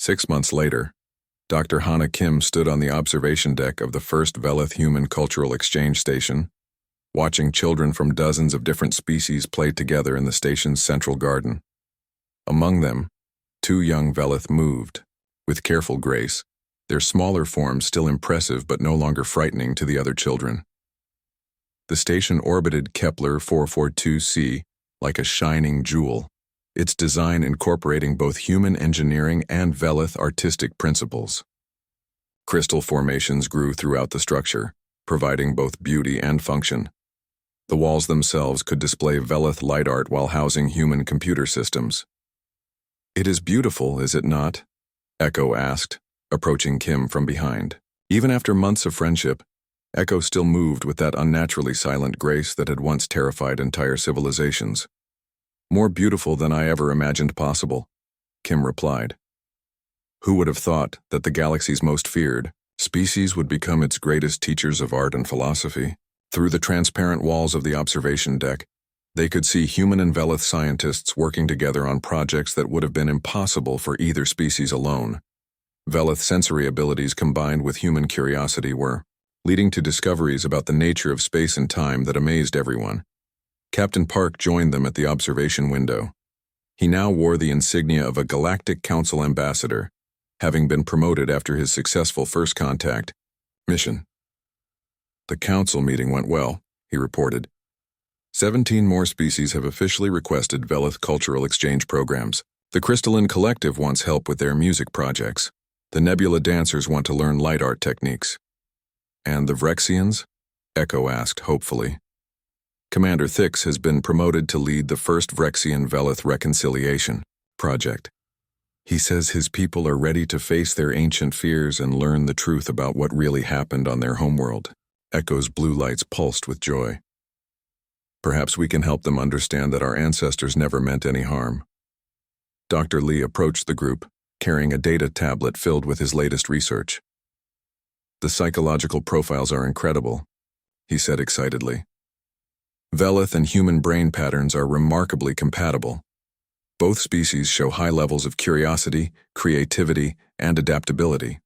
6 months later, Dr. Hana Kim stood on the observation deck of the first Velith Human Cultural Exchange Station, watching children from dozens of different species play together in the station's central garden. Among them, 2 young Velith moved, with careful grace, their smaller forms still impressive but no longer frightening to the other children. The station orbited Kepler 442c like a shining jewel, its design incorporating both human engineering and Velith artistic principles. Crystal formations grew throughout the structure, providing both beauty and function. The walls themselves could display Velith light art while housing human computer systems. "It is beautiful, is it not?" Echo asked, approaching Kim from behind. Even after months of friendship, Echo still moved with that unnaturally silent grace that had once terrified entire civilizations. "More beautiful than I ever imagined possible," Kim replied. Who would have thought that the galaxy's most feared species would become its greatest teachers of art and philosophy? Through the transparent walls of the observation deck, they could see human and Velith scientists working together on projects that would have been impossible for either species alone. Velith sensory abilities combined with human curiosity were leading to discoveries about the nature of space and time that amazed everyone. Captain Park joined them at the observation window. He now wore the insignia of a Galactic Council ambassador, having been promoted after his successful first contact mission. "The council meeting went well," he reported. 17 more species have officially requested Velith cultural exchange programs. The Crystalline Collective wants help with their music projects. The Nebula Dancers want to learn light art techniques. "And the Vrexians?" Echo asked hopefully. "Commander Thix has been promoted to lead the first Vrexian Velith reconciliation project. He says his people are ready to face their ancient fears and learn the truth about what really happened on their homeworld." Echo's blue lights pulsed with joy. "Perhaps we can help them understand that our ancestors never meant any harm." Dr. Lee approached the group, carrying a data tablet filled with his latest research. "The psychological profiles are incredible," he said excitedly. "Velith and human brain patterns are remarkably compatible. Both species show high levels of curiosity, creativity, and adaptability."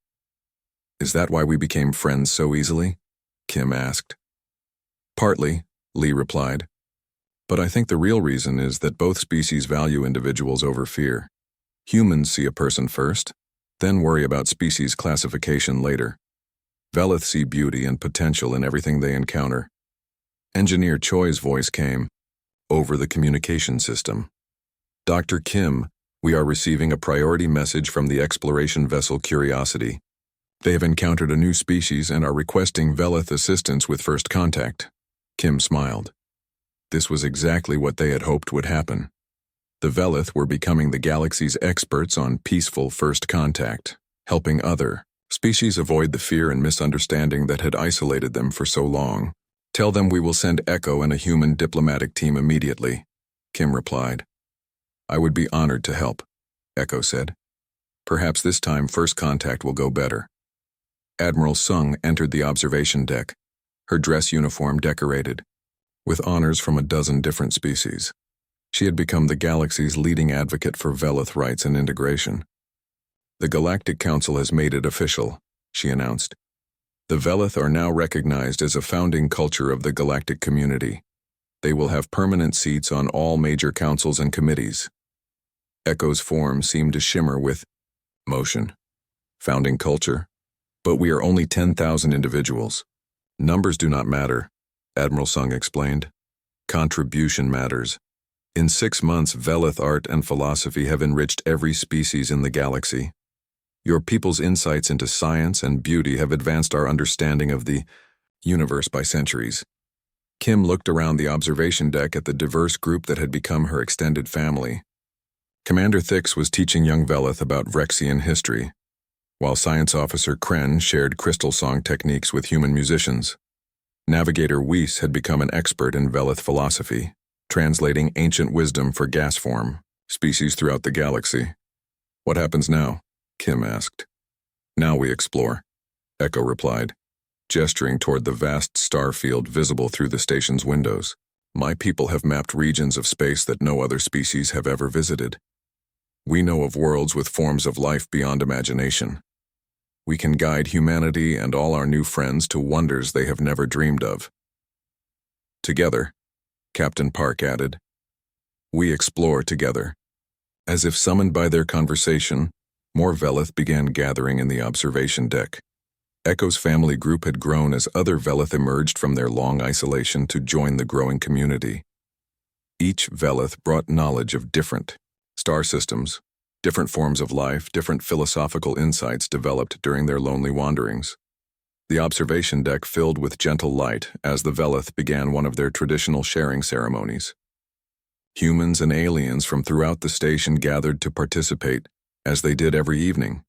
"Is that why we became friends so easily?" Kim asked. "Partly," Lee replied. "But I think the real reason is that both species value individuals over fear. Humans see a person first, then worry about species classification later. Velith see beauty and potential in everything they encounter." Engineer Choi's voice came over the communication system. "Dr. Kim, we are receiving a priority message from the exploration vessel Curiosity. They have encountered a new species and are requesting Velith assistance with first contact." Kim smiled. This was exactly what they had hoped would happen. The Velith were becoming the galaxy's experts on peaceful first contact, helping other species avoid the fear and misunderstanding that had isolated them for so long. "Tell them we will send Echo and a human diplomatic team immediately," Kim replied. "I would be honored to help," Echo said. "Perhaps this time first contact will go better." Admiral Sung entered the observation deck, her dress uniform decorated, with honors from a dozen different species. She had become the galaxy's leading advocate for Velith rights and integration. "The Galactic Council has made it official," she announced. "The Velith are now recognized as a founding culture of the galactic community. They will have permanent seats on all major councils and committees." Echo's form seemed to shimmer with motion. "Founding culture? But we are only 10,000 individuals. Numbers do not matter," Admiral Sung explained. "Contribution matters. In 6 months, Velith art and philosophy have enriched every species in the galaxy. Your people's insights into science and beauty have advanced our understanding of the universe by centuries." Kim looked around the observation deck at the diverse group that had become her extended family. Commander Thix was teaching young Velith about Vrexian history, while Science Officer Kren shared crystal song techniques with human musicians. Navigator Weiss had become an expert in Velith philosophy, translating ancient wisdom for gas form species throughout the galaxy. "What happens now?" Kim asked. "Now we explore," Echo replied, gesturing toward the vast star field visible through the station's windows. "My people have mapped regions of space that no other species have ever visited. We know of worlds with forms of life beyond imagination. We can guide humanity and all our new friends to wonders they have never dreamed of. Together, Captain Park added, we explore together. As if summoned by their conversation, more Veleth began gathering in the observation deck. Echo's family group had grown as other Veleth emerged from their long isolation to join the growing community. Each Veleth brought knowledge of different star systems, different forms of life, different philosophical insights developed during their lonely wanderings. The observation deck filled with gentle light as the Veleth began one of their traditional sharing ceremonies. Humans and aliens from throughout the station gathered to participate, as they did every evening.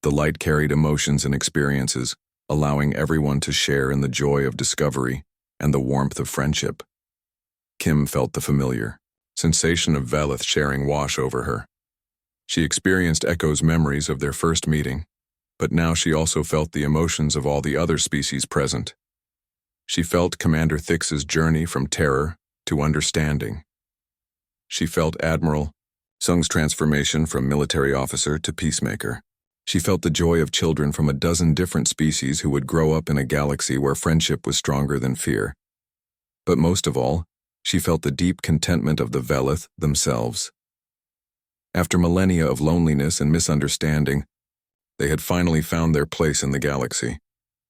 The light carried emotions and experiences, allowing everyone to share in the joy of discovery and the warmth of friendship. Kim felt the familiar sensation of Veleth sharing wash over her. She experienced Echo's memories of their first meeting, but now she also felt the emotions of all the other species present. She felt Commander Thix's journey from terror to understanding. She felt Admiral Sung's transformation from military officer to peacemaker. She felt the joy of children from a dozen different species who would grow up in a galaxy where friendship was stronger than fear. But most of all, she felt the deep contentment of the Veleth themselves. After millennia of loneliness and misunderstanding, they had finally found their place in the galaxy.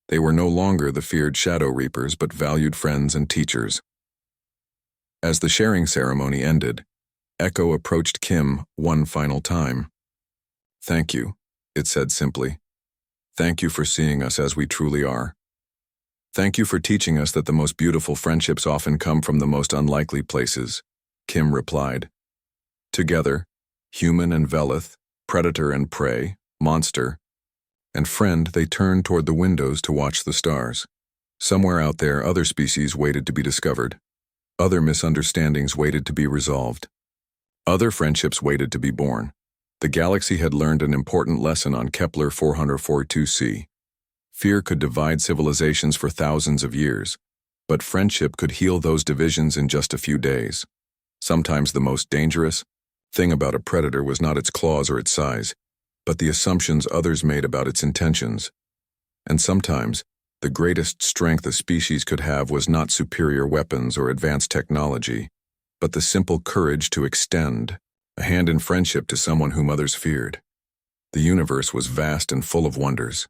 They were no longer the feared Shadow Reapers, but valued friends and teachers. As the sharing ceremony ended, Echo approached Kim one final time. "Thank you," it said simply. "Thank you for seeing us as we truly are. Thank you for teaching us that the most beautiful friendships often come from the most unlikely places," Kim replied. Together, human and Veleth, predator and prey, monster, and friend, they turned toward the windows to watch the stars. Somewhere out there, other species waited to be discovered. Other misunderstandings waited to be resolved. Other friendships waited to be born. The galaxy had learned an important lesson on Kepler 442c. Fear could divide civilizations for thousands of years, but friendship could heal those divisions in just a few days. Sometimes the most dangerous thing about a predator was not its claws or its size, but the assumptions others made about its intentions. And sometimes, the greatest strength a species could have was not superior weapons or advanced technology, but the simple courage to extend a hand in friendship to someone whom others feared. The universe was vast and full of wonders,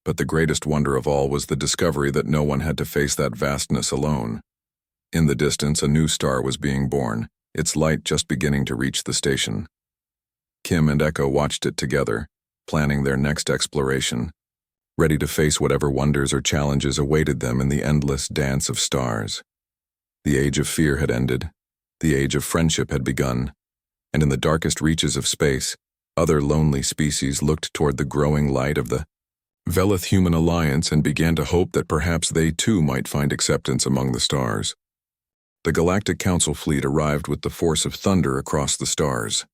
but the greatest wonder of all was the discovery that no one had to face that vastness alone. In the distance, a new star was being born, its light just beginning to reach the station. Kim and Echo watched it together, planning their next exploration, ready to face whatever wonders or challenges awaited them in the endless dance of stars. The age of fear had ended. The age of friendship had begun, and in the darkest reaches of space, other lonely species looked toward the growing light of the Veleth-Human Alliance and began to hope that perhaps they too might find acceptance among the stars. The Galactic Council fleet arrived with the force of thunder across the stars.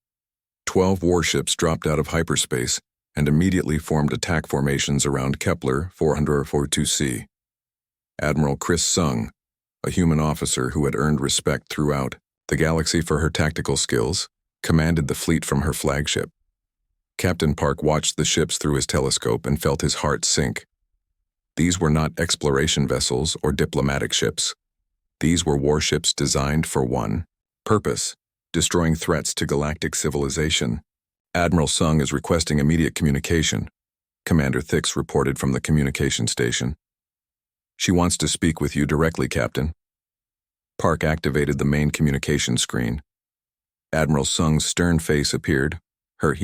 12 warships dropped out of hyperspace and immediately formed attack formations around Kepler 442c. Admiral Chris Sung, a human officer who had earned respect throughout the galaxy for her tactical skills, commanded the fleet from her flagship. Captain Park watched the ships through his telescope and felt his heart sink. These were not exploration vessels or diplomatic ships. These were warships designed for one purpose: destroying threats to galactic civilization. "Admiral Sung is requesting immediate communication," Commander Thix reported from the communication station. "She wants to speak with you directly, Captain." Park activated the main communication screen. Admiral Sung's stern face appeared, her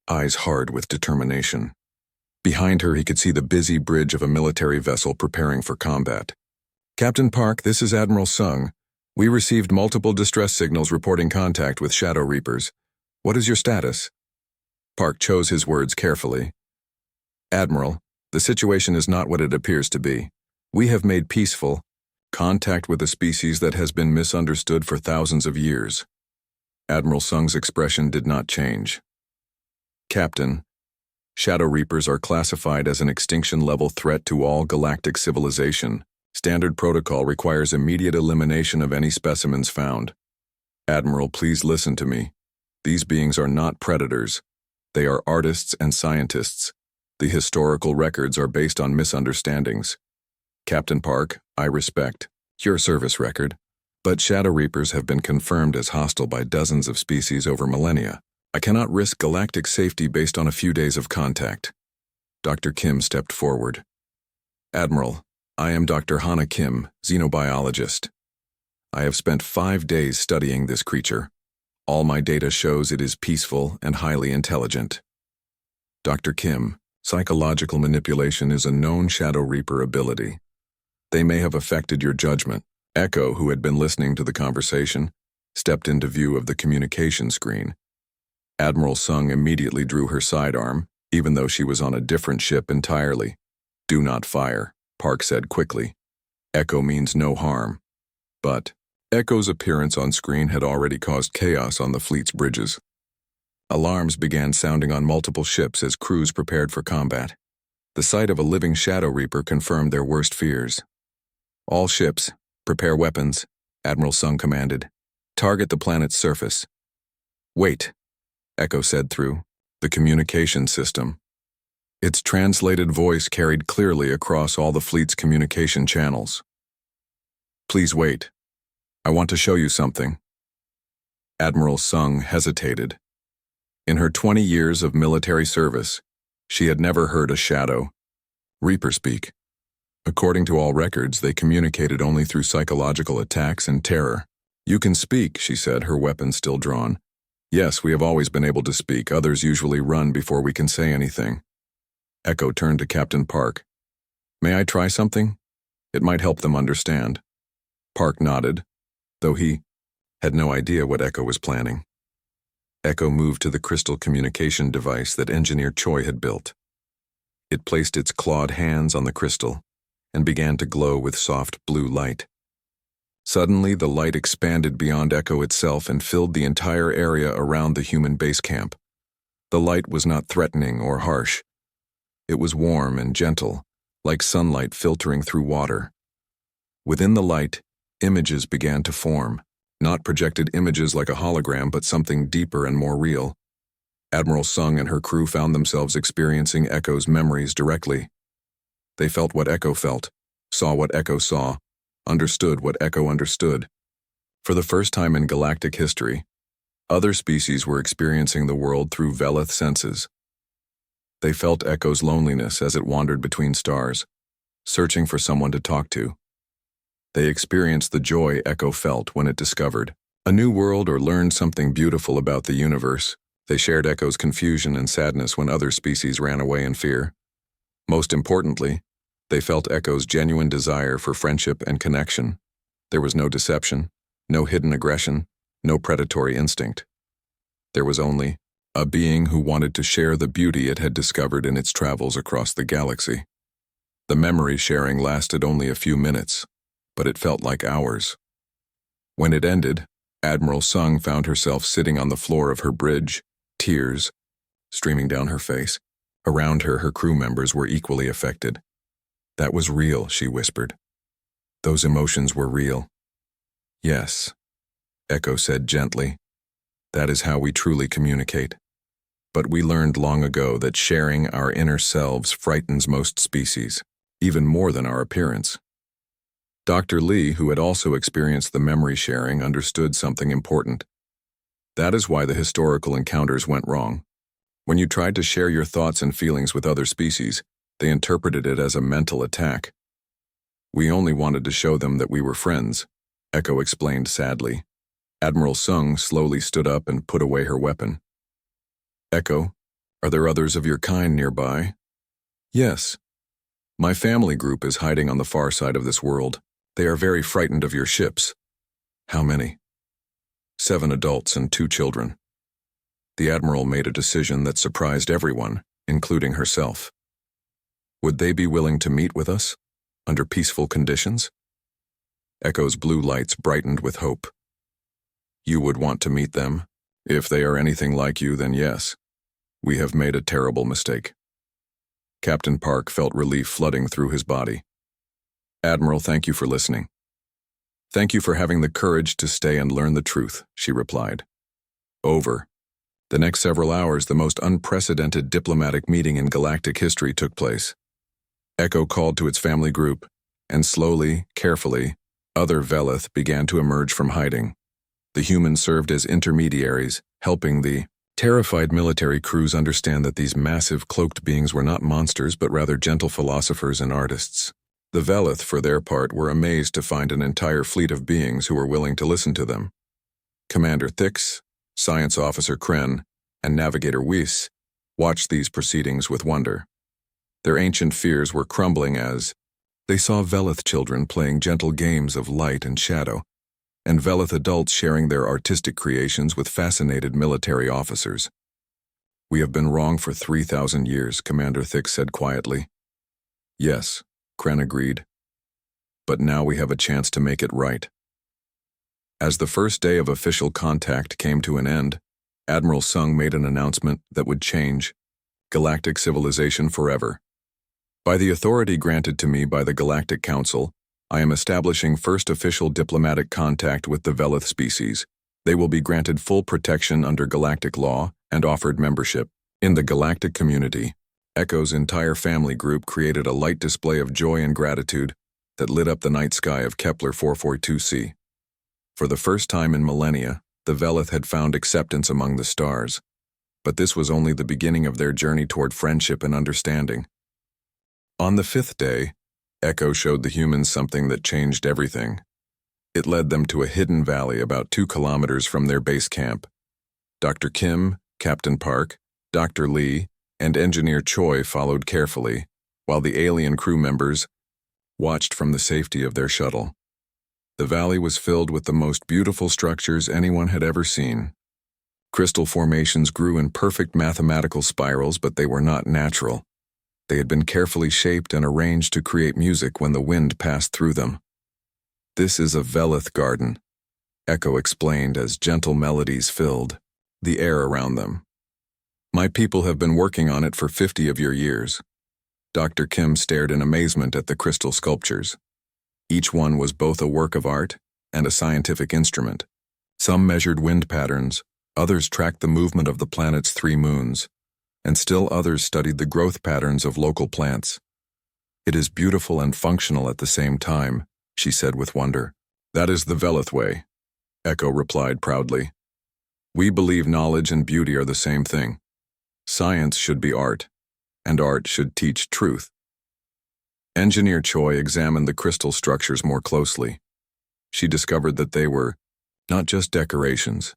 eyes hard with determination. Behind her, he could see the busy bridge of a military vessel preparing for combat. "Captain Park, this is Admiral Sung. We received multiple distress signals reporting contact with Shadow Reapers. What is your status?" Park chose his words carefully. "Admiral, the situation is not what it appears to be. We have made peaceful contact with a species that has been misunderstood for thousands of years." Admiral Sung's expression did not change. "Captain, Shadow Reapers are classified as an extinction-level threat to all galactic civilization. Standard protocol requires immediate elimination of any specimens found. Admiral, please listen to me. These beings are not predators. They are artists and scientists. The historical records are based on misunderstandings. Captain Park, I respect your service record, but Shadow Reapers have been confirmed as hostile by dozens of species over millennia. I cannot risk galactic safety based on a few days of contact. Dr. Kim stepped forward. Admiral, I am Dr. Hana Kim, xenobiologist. I have spent 5 days studying this creature. All my data shows it is peaceful and highly intelligent. Dr. Kim, psychological manipulation is a known Shadow Reaper ability. They may have affected your judgment. Echo, who had been listening to the conversation, stepped into view of the communication screen. Admiral Sung immediately drew her sidearm, even though she was on a different ship entirely. Do not fire, Park said quickly. Echo means no harm. But Echo's appearance on screen had already caused chaos on the fleet's bridges. Alarms began sounding on multiple ships as crews prepared for combat. The sight of a living Shadow Reaper confirmed their worst fears. All ships, prepare weapons, Admiral Sung commanded. Target the planet's surface. Wait, Echo said through the communication system. Its translated voice carried clearly across all the fleet's communication channels. Please wait. I want to show you something. Admiral Sung hesitated. In her 20 years of military service, she had never heard a Shadow Reaper speak. According to all records, they communicated only through psychological attacks and terror. You can speak, she said, her weapon still drawn. Yes, we have always been able to speak. Others usually run before we can say anything. Echo turned to Captain Park. May I try something? It might help them understand. Park nodded, though he had no idea what Echo was planning. Echo moved to the crystal communication device that Engineer Choi had built. It placed its clawed hands on the crystal and began to glow with soft blue light. Suddenly, the light expanded beyond Echo itself and filled the entire area around the human base camp. The light was not threatening or harsh. It was warm and gentle, like sunlight filtering through water. Within the light, images began to form, not projected images like a hologram, but something deeper and more real. Admiral Sung and her crew found themselves experiencing Echo's memories directly. They felt what Echo felt, saw what Echo saw, understood what Echo understood. For the first time in galactic history, other species were experiencing the world through Velith senses. They felt Echo's loneliness as it wandered between stars, searching for someone to talk to. They experienced the joy Echo felt when it discovered a new world or learned something beautiful about the universe. They shared Echo's confusion and sadness when other species ran away in fear. Most importantly, they felt Echo's genuine desire for friendship and connection. There was no deception, no hidden aggression, no predatory instinct. There was only a being who wanted to share the beauty it had discovered in its travels across the galaxy. The memory sharing lasted only a few minutes, but it felt like hours. When it ended, Admiral Sung found herself sitting on the floor of her bridge, tears streaming down her face. Around her, her crew members were equally affected. That was real, she whispered. Those emotions were real. Yes, Echo said gently. That is how we truly communicate. But we learned long ago that sharing our inner selves frightens most species, even more than our appearance. Dr. Lee, who had also experienced the memory sharing, understood something important. That is why the historical encounters went wrong. When you tried to share your thoughts and feelings with other species, they interpreted it as a mental attack. We only wanted to show them that we were friends, Echo explained sadly. Admiral Sung slowly stood up and put away her weapon. Echo, are there others of your kind nearby? Yes. My family group is hiding on the far side of this world. They are very frightened of your ships. How many? 7 adults and 2 children. The Admiral made a decision that surprised everyone, including herself. Would they be willing to meet with us, under peaceful conditions? Echo's blue lights brightened with hope. You would want to meet them? If they are anything like you, then yes. We have made a terrible mistake. Captain Park felt relief flooding through his body. Admiral, thank you for listening. Thank you for having the courage to stay and learn the truth, she replied. Over. The next several hours, the most unprecedented diplomatic meeting in galactic history took place. Echo called to its family group, and slowly, carefully, other Veleth began to emerge from hiding. The humans served as intermediaries, helping the terrified military crews understand that these massive cloaked beings were not monsters but rather gentle philosophers and artists. The Veleth, for their part, were amazed to find an entire fleet of beings who were willing to listen to them. Commander Thix, Science Officer Kren, and Navigator Weiss watched these proceedings with wonder. Their ancient fears were crumbling as they saw Veleth children playing gentle games of light and shadow, and Veleth adults sharing their artistic creations with fascinated military officers. "We have been wrong for 3,000 years, Commander Thix said quietly. "Yes," Kren agreed. "But now we have a chance to make it right." As the first day of official contact came to an end, Admiral Sung made an announcement that would change galactic civilization forever. "By the authority granted to me by the Galactic Council, I am establishing first official diplomatic contact with the Veleth species. They will be granted full protection under galactic law and offered membership in the galactic community." Echo's entire family group created a light display of joy and gratitude that lit up the night sky of Kepler 442c. For the first time in millennia, the Veleth had found acceptance among the stars. But this was only the beginning of their journey toward friendship and understanding. On the 5th day, Echo showed the humans something that changed everything. It led them to a hidden valley about 2 kilometers from their base camp. Dr. Kim, Captain Park, Dr. Lee, and Engineer Choi followed carefully, while the alien crew members watched from the safety of their shuttle. The valley was filled with the most beautiful structures anyone had ever seen. Crystal formations grew in perfect mathematical spirals, but they were not natural. They had been carefully shaped and arranged to create music when the wind passed through them. "This is a Veleth garden," Echo explained as gentle melodies filled the air around them. "My people have been working on it for 50 of your years." Dr. Kim stared in amazement at the crystal sculptures. Each one was both a work of art and a scientific instrument. Some measured wind patterns, others tracked the movement of the planet's 3 moons, and still others studied the growth patterns of local plants. "It is beautiful and functional at the same time," she said with wonder. "That is the Veleth way," Echo replied proudly. "We believe knowledge and beauty are the same thing. Science should be art, and art should teach truth." Engineer Choi examined the crystal structures more closely. She discovered that they were not just decorations.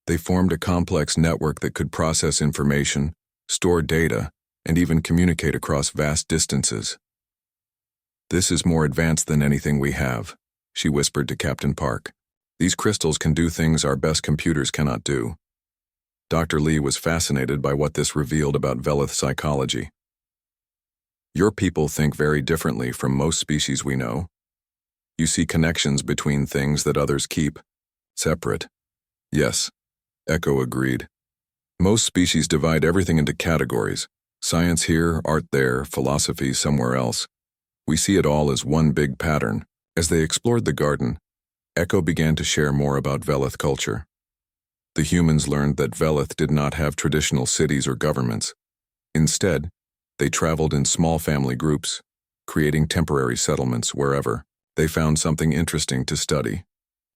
They formed a complex network that could process information, store data, and even communicate across vast distances. "This is more advanced than anything we have," she whispered to Captain Park. "These crystals can do things our best computers cannot do." Dr. Lee was fascinated by what this revealed about Veleth psychology. "Your people think very differently from most species we know. You see connections between things that others keep separate." "Yes," Echo agreed. "Most species divide everything into categories. Science here, art there, philosophy somewhere else. We see it all as one big pattern." As they explored the garden, Echo began to share more about Veleth culture. The humans learned that Veleth did not have traditional cities or governments. Instead, they traveled in small family groups, creating temporary settlements wherever they found something interesting to study.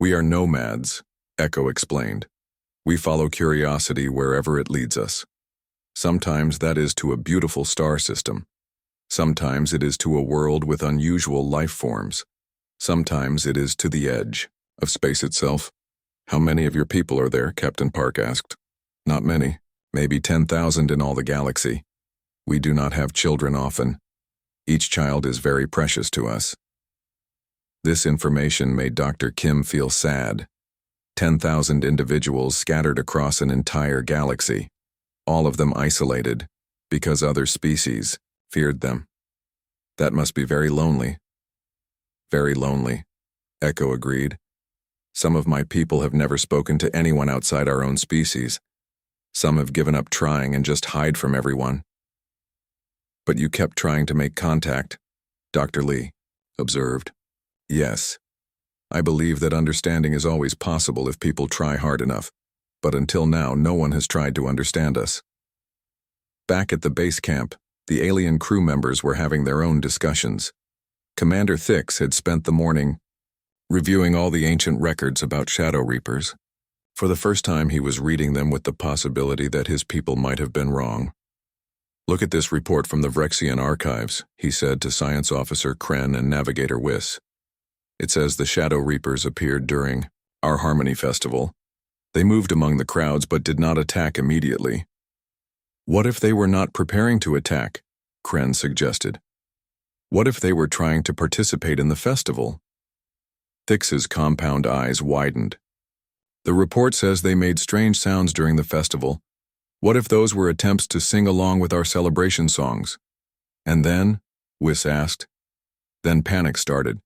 "We are nomads," Echo explained. "We follow curiosity wherever it leads us. Sometimes that is to a beautiful star system. Sometimes it is to a world with unusual life forms. Sometimes it is to the edge of space itself." "How many of your people are there?" Captain Park asked. "Not many, maybe 10,000 in all the galaxy. We do not have children often. Each child is very precious to us." This information made Dr. Kim feel sad. 10,000 individuals scattered across an entire galaxy, all of them isolated because other species feared them. "That must be very lonely." "Very lonely," Echo agreed. "Some of my people have never spoken to anyone outside our own species. Some have given up trying and just hide from everyone." "But you kept trying to make contact," Dr. Lee observed. "Yes. I believe that understanding is always possible if people try hard enough. but until now no one has tried to understand us. Back at the base camp, the alien crew members were having their own discussions. Commander Thix had spent the morning reviewing all the ancient records about Shadow Reapers. For the first time he was reading them with the possibility that his people might have been wrong. "Look at this report from the Vrexian archives," he said to Science Officer Kren and Navigator Wyss. "It says the Shadow Reapers appeared during our Harmony Festival. They moved among the crowds but did not attack immediately." "What if they were not preparing to attack?" Kren suggested. "What if they were trying to participate in the festival?" Thix's compound eyes widened. "The report says they made strange sounds during the festival. What if those were attempts to sing along with our celebration songs?" "And then?" Wyss asked. "Then panic started.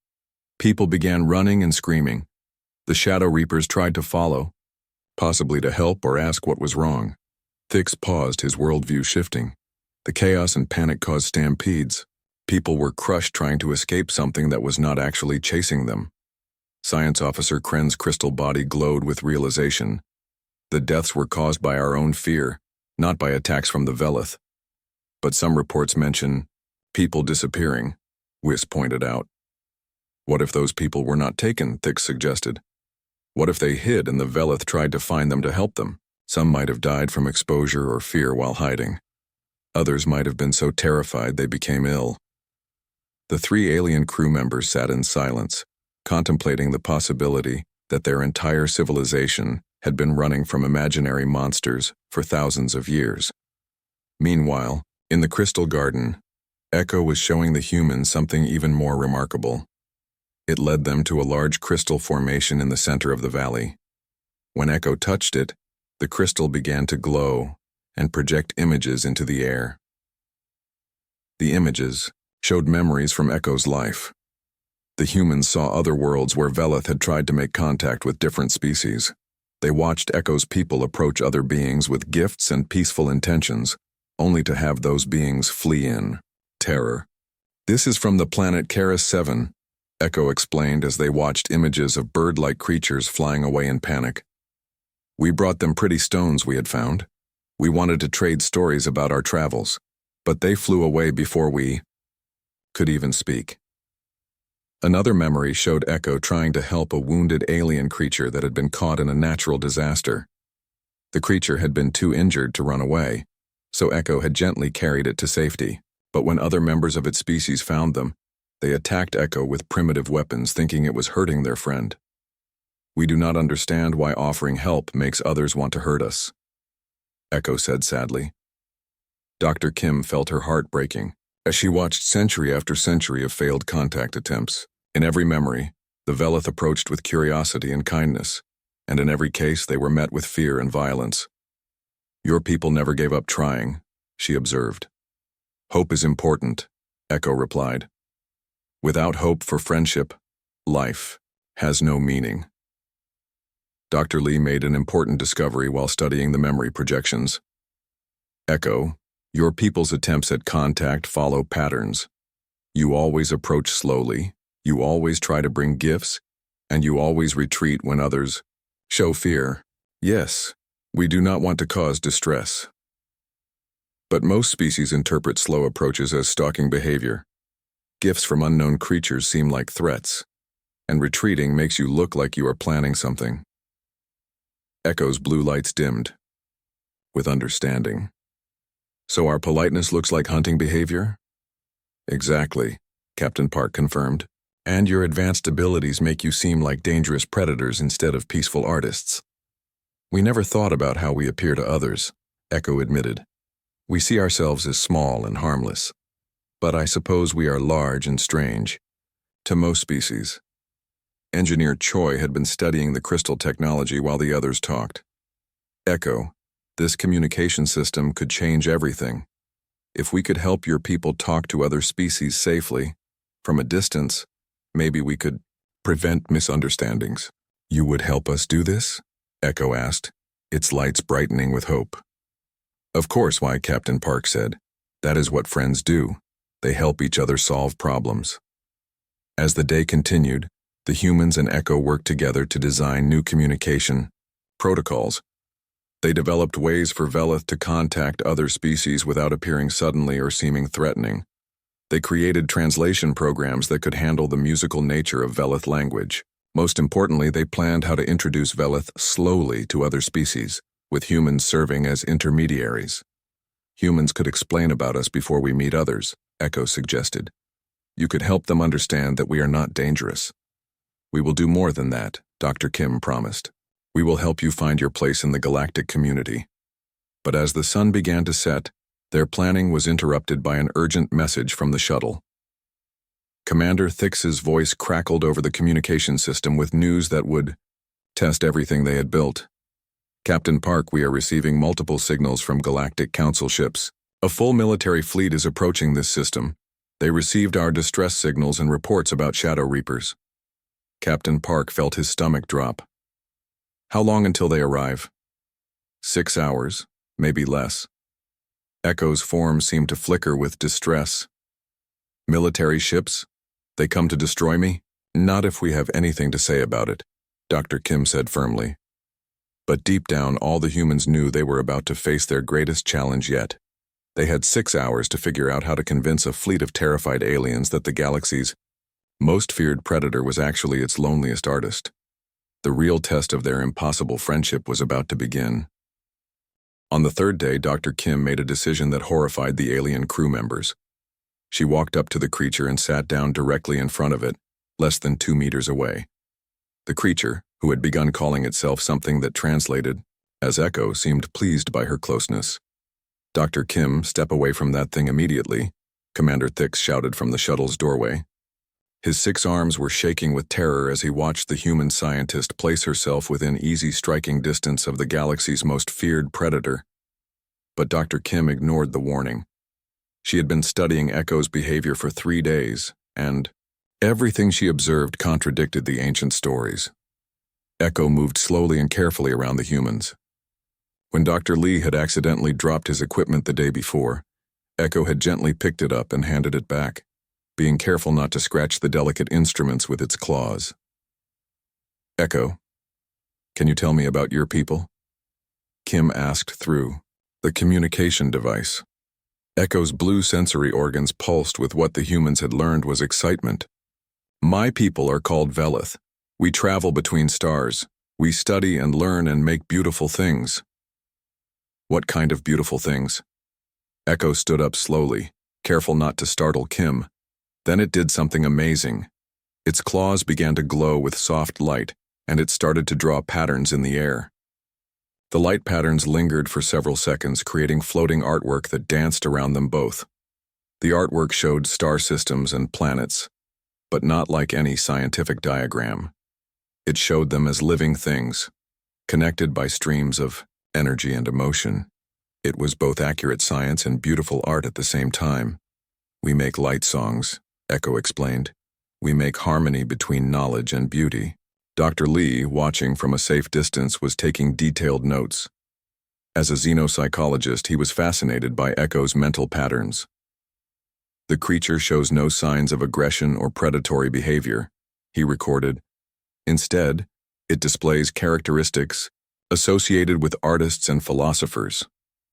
People began running and screaming. The Shadow Reapers tried to follow, possibly to help or ask what was wrong." Thix paused, his worldview shifting. The chaos and panic caused stampedes. People were crushed trying to escape something that was not actually chasing them. Science Officer Kren's crystal body glowed with realization. The deaths were caused by our own fear, not by attacks from the Velith. "But some reports mention people disappearing," Wyss pointed out. "What if those people were not taken?" Thix suggested. "What if they hid and the Velith tried to find them to help them? Some might have died from exposure or fear while hiding. Others might have been so terrified they became ill." The three alien crew members sat in silence, contemplating the possibility that their entire civilization had been running from imaginary monsters for thousands of years. Meanwhile, in the Crystal Garden, Echo was showing the humans something even more remarkable. It led them to a large crystal formation in the center of the valley. When Echo touched it, the crystal began to glow and project images into the air. The images showed memories from Echo's life. The humans saw other worlds where Velith had tried to make contact with different species. They watched Echo's people approach other beings with gifts and peaceful intentions, only to have those beings flee in terror. "This is from the planet Karis 7, Echo explained as they watched images of bird-like creatures flying away in panic. "We brought them pretty stones we had found. We wanted to trade stories about our travels, but they flew away before we could even speak." Another memory showed Echo trying to help a wounded alien creature that had been caught in a natural disaster. The creature had been too injured to run away, so Echo had gently carried it to safety. But when other members of its species found them, they attacked Echo with primitive weapons, thinking it was hurting their friend. "We do not understand why offering help makes others want to hurt us," Echo said sadly. Dr. Kim felt her heart breaking as she watched century after century of failed contact attempts. In every memory, the Velith approached with curiosity and kindness, and in every case they were met with fear and violence. "Your people never gave up trying," she observed. "Hope is important," Echo replied. "Without hope for friendship, life has no meaning." Dr. Lee made an important discovery while studying the memory projections. "Echo, your people's attempts at contact follow patterns. You always approach slowly, you always try to bring gifts, and you always retreat when others show fear. Yes, we do not want to cause distress. But most species interpret slow approaches as stalking behavior. Gifts from unknown creatures seem like threats, and retreating makes you look like you are planning something." Echo's blue lights dimmed with understanding. "So our politeness looks like hunting behavior?" "Exactly," Captain Park confirmed. "And your advanced abilities make you seem like dangerous predators instead of peaceful artists." "We never thought about how we appear to others," Echo admitted. "We see ourselves as small and harmless. But I suppose we are large and strange to most species." Engineer Choi had been studying the crystal technology while the others talked. "Echo, this communication system could change everything. If we could help your people talk to other species safely, from a distance, maybe we could prevent misunderstandings." "You would help us do this?" Echo asked, its lights brightening with hope. "Of course," Captain Park said. "That is what friends do. They help each other solve problems." As the day continued, the humans and Echo worked together to design new communication protocols. They developed ways for Velith to contact other species without appearing suddenly or seeming threatening. They created translation programs that could handle the musical nature of Velith language. Most importantly, they planned how to introduce Velith slowly to other species, with humans serving as intermediaries. Humans could explain about us before we meet others, Echo suggested. You could help them understand that we are not dangerous. We will do more than that, Dr. Kim promised. We will help you find your place in the galactic community. But as the sun began to set, their planning was interrupted by an urgent message from the shuttle. Commander Thix's voice crackled over the communication system with news that would test everything they had built. Captain Park, we are receiving multiple signals from Galactic Council ships. A full military fleet is approaching this system. They received our distress signals and reports about Shadow Reapers. Captain Park felt his stomach drop. How long until they arrive? 6 hours, maybe less. Echo's form seemed to flicker with distress. Military ships? They come to destroy me? Not if we have anything to say about it, Dr. Kim said firmly. But deep down, all the humans knew they were about to face their greatest challenge yet. They had 6 hours to figure out how to convince a fleet of terrified aliens that the galaxy's most feared predator was actually its loneliest artist. The real test of their impossible friendship was about to begin. On the third day, Dr. Kim made a decision that horrified the alien crew members. She walked up to the creature and sat down directly in front of it, less than 2 meters away. The creature, who had begun calling itself something that translated as Echo, seemed pleased by her closeness. Dr. Kim, step away from that thing immediately, Commander Thix shouted from the shuttle's doorway. His 6 arms were shaking with terror as he watched the human scientist place herself within easy striking distance of the galaxy's most feared predator. But Dr. Kim ignored the warning. She had been studying Echo's behavior for 3 days, and everything she observed contradicted the ancient stories. Echo moved slowly and carefully around the humans. When Dr. Lee had accidentally dropped his equipment the day before, Echo had gently picked it up and handed it back, being careful not to scratch the delicate instruments with its claws. Echo, can you tell me about your people? Kim asked through the communication device. Echo's blue sensory organs pulsed with what the humans had learned was excitement. My people are called Velith. We travel between stars. We study and learn and make beautiful things. What kind of beautiful things? Echo stood up slowly, careful not to startle Kim. Then it did something amazing. Its claws began to glow with soft light, and it started to draw patterns in the air. The light patterns lingered for several seconds, creating floating artwork that danced around them both. The artwork showed star systems and planets, but not like any scientific diagram. It showed them as living things, connected by streams of energy and emotion. It was both accurate science and beautiful art at the same time. We make light songs, Echo explained. We make harmony between knowledge and beauty. Dr. Lee, watching from a safe distance, was taking detailed notes. As a xenopsychologist, he was fascinated by Echo's mental patterns. The creature shows no signs of aggression or predatory behavior, he recorded. Instead, it displays characteristics associated with artists and philosophers.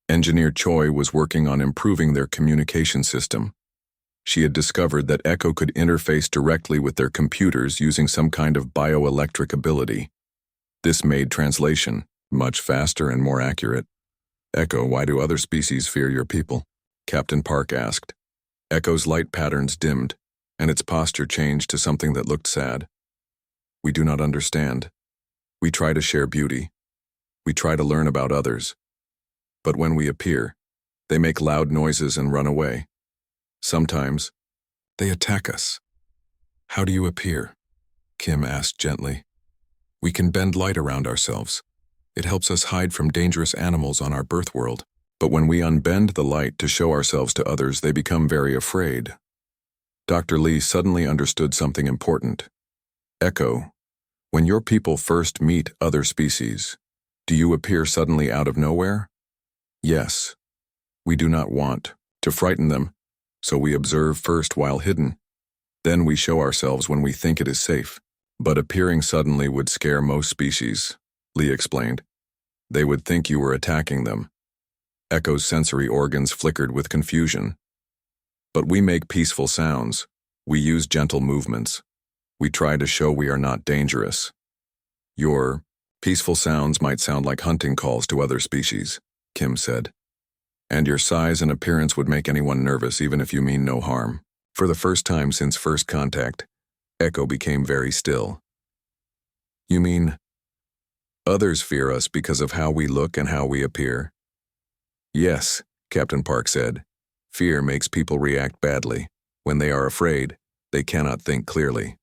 Engineer Choi was working on improving their communication system. She had discovered that Echo could interface directly with their computers using some kind of bioelectric ability. This made translation much faster and more accurate. Echo, why do other species fear your people? Captain Park asked. Echo's light patterns dimmed, and its posture changed to something that looked sad. We do not understand. We try to share beauty. We try to learn about others. But when we appear, they make loud noises and run away. Sometimes, they attack us. How do you appear? Kim asked gently. We can bend light around ourselves. It helps us hide from dangerous animals on our birth world. But when we unbend the light to show ourselves to others, they become very afraid. Dr. Lee suddenly understood something important. Echo, when your people first meet other species, do you appear suddenly out of nowhere? Yes. We do not want to frighten them, so we observe first while hidden. Then we show ourselves when we think it is safe. But appearing suddenly would scare most species, Lee explained. They would think you were attacking them. Echo's sensory organs flickered with confusion. But we make peaceful sounds. We use gentle movements. We try to show we are not dangerous. Your peaceful sounds might sound like hunting calls to other species, Kim said. And your size and appearance would make anyone nervous even if you mean no harm. For the first time since first contact, Echo became very still. You mean, others fear us because of how we look and how we appear? Yes, Captain Park said. Fear makes people react badly. When they are afraid, they cannot think clearly.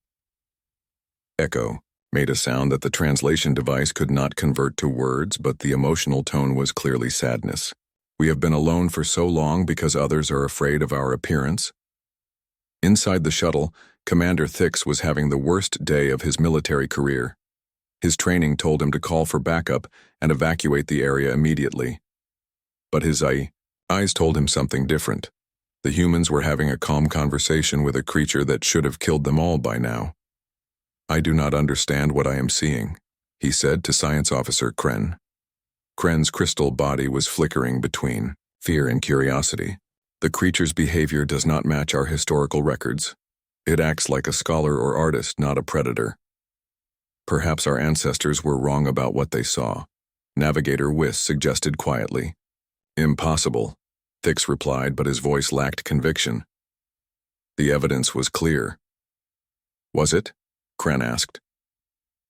Echo made a sound that the translation device could not convert to words, but the emotional tone was clearly sadness. We have been alone for so long because others are afraid of our appearance. Inside the shuttle, Commander Thix was having the worst day of his military career. His training told him to call for backup and evacuate the area immediately. But his eyes told him something different. The humans were having a calm conversation with a creature that should have killed them all by now. I do not understand what I am seeing, he said to Science Officer Kren. Kren's crystal body was flickering between fear and curiosity. The creature's behavior does not match our historical records. It acts like a scholar or artist, not a predator. Perhaps our ancestors were wrong about what they saw, Navigator Whis suggested quietly. Impossible, Thix replied, but his voice lacked conviction. The evidence was clear. Was it? Kren asked.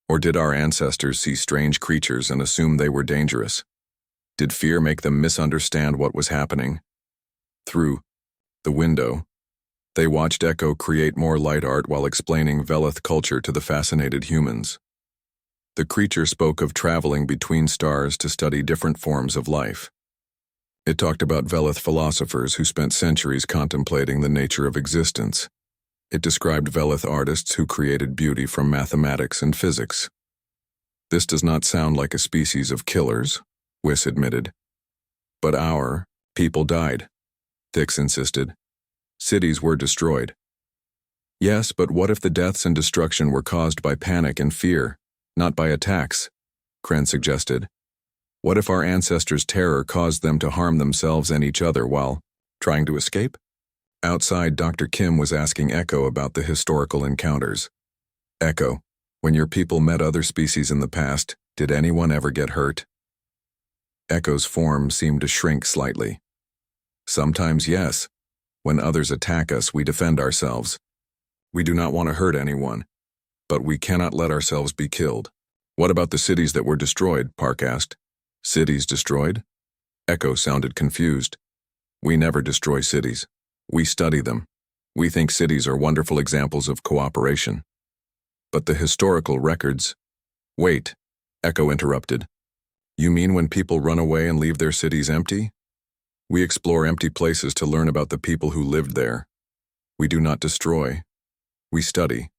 Or did our ancestors see strange creatures and assume they were dangerous? Did fear make them misunderstand what was happening? Through the window, they watched Echo create more light art while explaining Velith culture to the fascinated humans. The creature spoke of traveling between stars to study different forms of life. It talked about Velith philosophers who spent centuries contemplating the nature of existence. It described Velith artists who created beauty from mathematics and physics. This does not sound like a species of killers, Whis admitted. But our people died, Thix insisted. Cities were destroyed. Yes, but what if the deaths and destruction were caused by panic and fear, not by attacks? Kren suggested. What if our ancestors' terror caused them to harm themselves and each other while trying to escape? Outside, Dr. Kim was asking Echo about the historical encounters. Echo, when your people met other species in the past, did anyone ever get hurt? Echo's form seemed to shrink slightly. Sometimes, yes. When others attack us, we defend ourselves. We do not want to hurt anyone, but we cannot let ourselves be killed. What about the cities that were destroyed? Park asked. Cities destroyed? Echo sounded confused. We never destroy cities. We study them. We think cities are wonderful examples of cooperation. But the historical records... Wait, Echo interrupted. You mean when people run away and leave their cities empty? We explore empty places to learn about the people who lived there. We do not destroy. We study.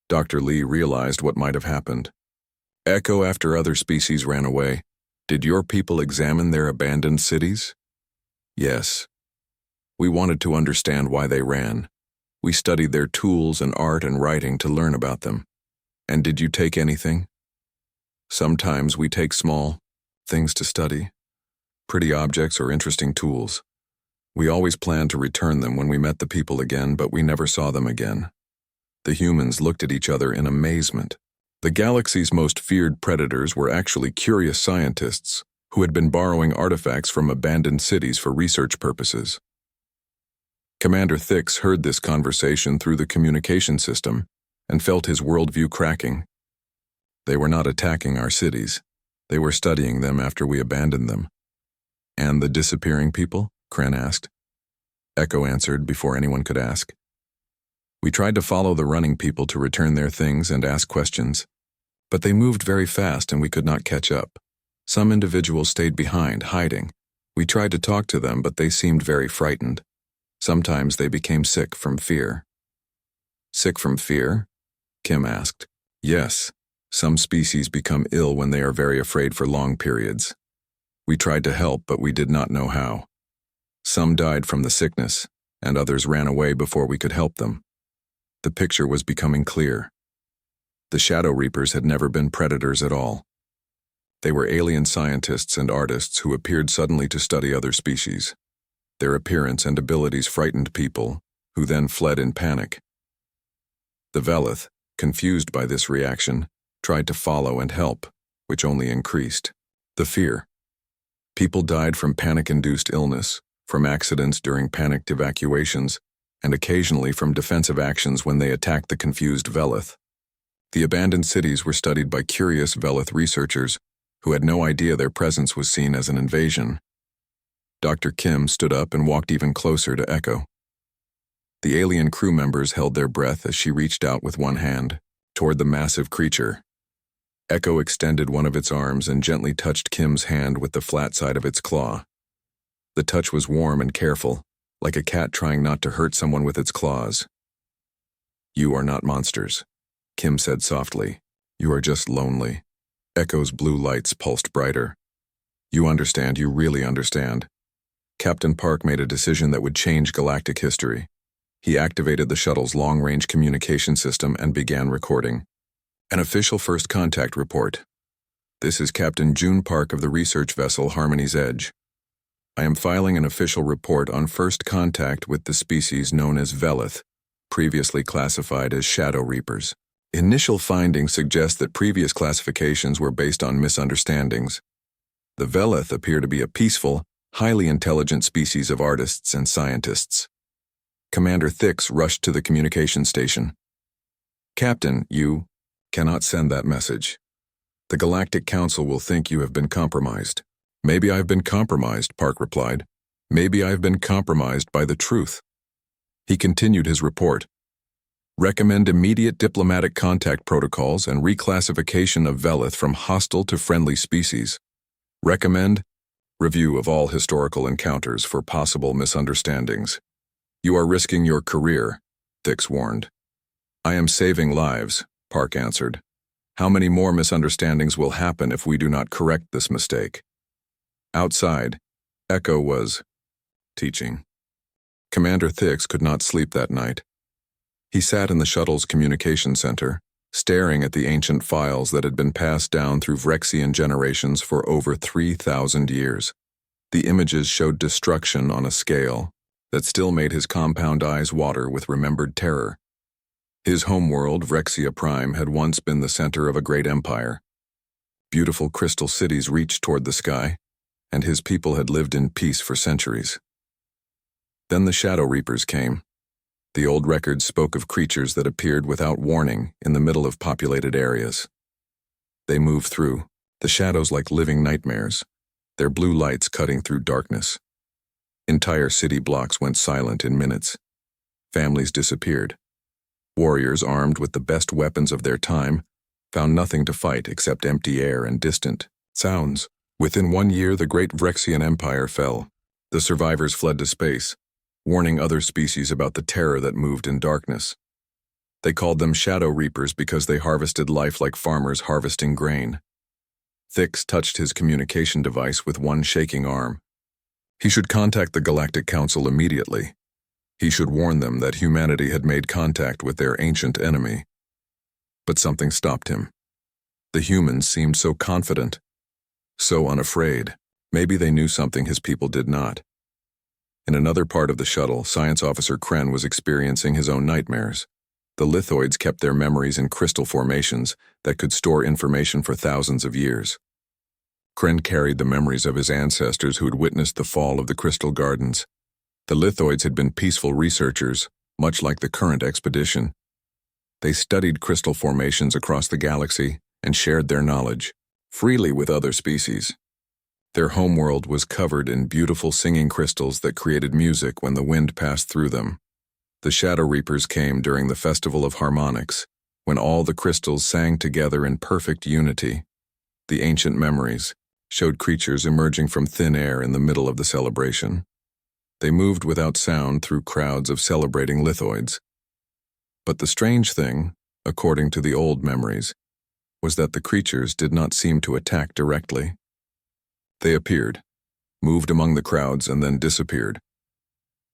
Dr. Lee realized what might have happened. Echo, after other species ran away, did your people examine their abandoned cities? Yes. We wanted to understand why they ran. We studied their tools and art and writing to learn about them. And did you take anything? Sometimes we take small things to study. Pretty objects or interesting tools. We always planned to return them when we met the people again, but we never saw them again. The humans looked at each other in amazement. The galaxy's most feared predators were actually curious scientists who had been borrowing artifacts from abandoned cities for research purposes. Commander Thix heard this conversation through the communication system and felt his worldview cracking. They were not attacking our cities. They were studying them after we abandoned them. And the disappearing people? Kren asked. Echo answered before anyone could ask. We tried to follow the running people to return their things and ask questions, but they moved very fast and we could not catch up. Some individuals stayed behind, hiding. We tried to talk to them, but they seemed very frightened. Sometimes they became sick from fear. Sick from fear? Kim asked. Yes, some species become ill when they are very afraid for long periods. We tried to help, but we did not know how. Some died from the sickness, and others ran away before we could help them. The picture was becoming clear. The Shadow Reapers had never been predators at all. They were alien scientists and artists who appeared suddenly to study other species. Their appearance and abilities frightened people, who then fled in panic. The Velith, confused by this reaction, tried to follow and help, which only increased the fear. People died from panic-induced illness, from accidents during panicked evacuations, and occasionally from defensive actions when they attacked the confused Velith. The abandoned cities were studied by curious Velith researchers who had no idea their presence was seen as an invasion. Dr. Kim stood up and walked even closer to Echo. The alien crew members held their breath as she reached out with one hand toward the massive creature. Echo extended one of its arms and gently touched Kim's hand with the flat side of its claw. The touch was warm and careful, like a cat trying not to hurt someone with its claws. "You are not monsters," Kim said softly. "You are just lonely." Echo's blue lights pulsed brighter. "You understand, you really understand." Captain Park made a decision that would change galactic history. He activated the shuttle's long-range communication system and began recording. An official first contact report. "This is Captain June Park of the research vessel Harmony's Edge. I am filing an official report on first contact with the species known as Velith, previously classified as Shadow Reapers. Initial findings suggest that previous classifications were based on misunderstandings. The Velith appear to be a peaceful, highly intelligent species of artists and scientists." Commander Thix rushed to the communication station. "Captain, you cannot send that message. The Galactic Council will think you have been compromised." "Maybe I've been compromised," Park replied. "Maybe I've been compromised by the truth." He continued his report. "Recommend immediate diplomatic contact protocols and reclassification of Velith from hostile to friendly species. Recommend review of all historical encounters for possible misunderstandings. You are risking your career," Thix warned. "I am saving lives," Park answered. "How many more misunderstandings will happen if we do not correct this mistake?" Outside, Echo was teaching. Commander Thix could not sleep that night. He sat in the shuttle's communication center, staring at the ancient files that had been passed down through Vrexian generations for over 3,000 years. The images showed destruction on a scale that still made his compound eyes water with remembered terror. His homeworld, Vrexia Prime, had once been the center of a great empire. Beautiful crystal cities reached toward the sky, and his people had lived in peace for centuries. Then the Shadow Reapers came. The old records spoke of creatures that appeared without warning in the middle of populated areas. They moved through, the shadows like living nightmares, their blue lights cutting through darkness. Entire city blocks went silent in minutes. Families disappeared. Warriors armed with the best weapons of their time found nothing to fight except empty air and distant sounds. Within 1 year, the great Vrexian Empire fell. The survivors fled to space, warning other species about the terror that moved in darkness. They called them Shadow Reapers because they harvested life like farmers harvesting grain. Thix touched his communication device with one shaking arm. He should contact the Galactic Council immediately. He should warn them that humanity had made contact with their ancient enemy. But something stopped him. The humans seemed so confident, so unafraid. Maybe they knew something his people did not. In another part of the shuttle, Science Officer Kren was experiencing his own nightmares. The lithoids kept their memories in crystal formations that could store information for thousands of years. Kren carried the memories of his ancestors who had witnessed the fall of the Crystal Gardens. The lithoids had been peaceful researchers, much like the current expedition. They studied crystal formations across the galaxy and shared their knowledge freely with other species. Their homeworld was covered in beautiful singing crystals that created music when the wind passed through them. The Shadow Reapers came during the Festival of Harmonics, when all the crystals sang together in perfect unity. The ancient memories showed creatures emerging from thin air in the middle of the celebration. They moved without sound through crowds of celebrating lithoids. But the strange thing, according to the old memories, was that the creatures did not seem to attack directly. They appeared, moved among the crowds, and then disappeared.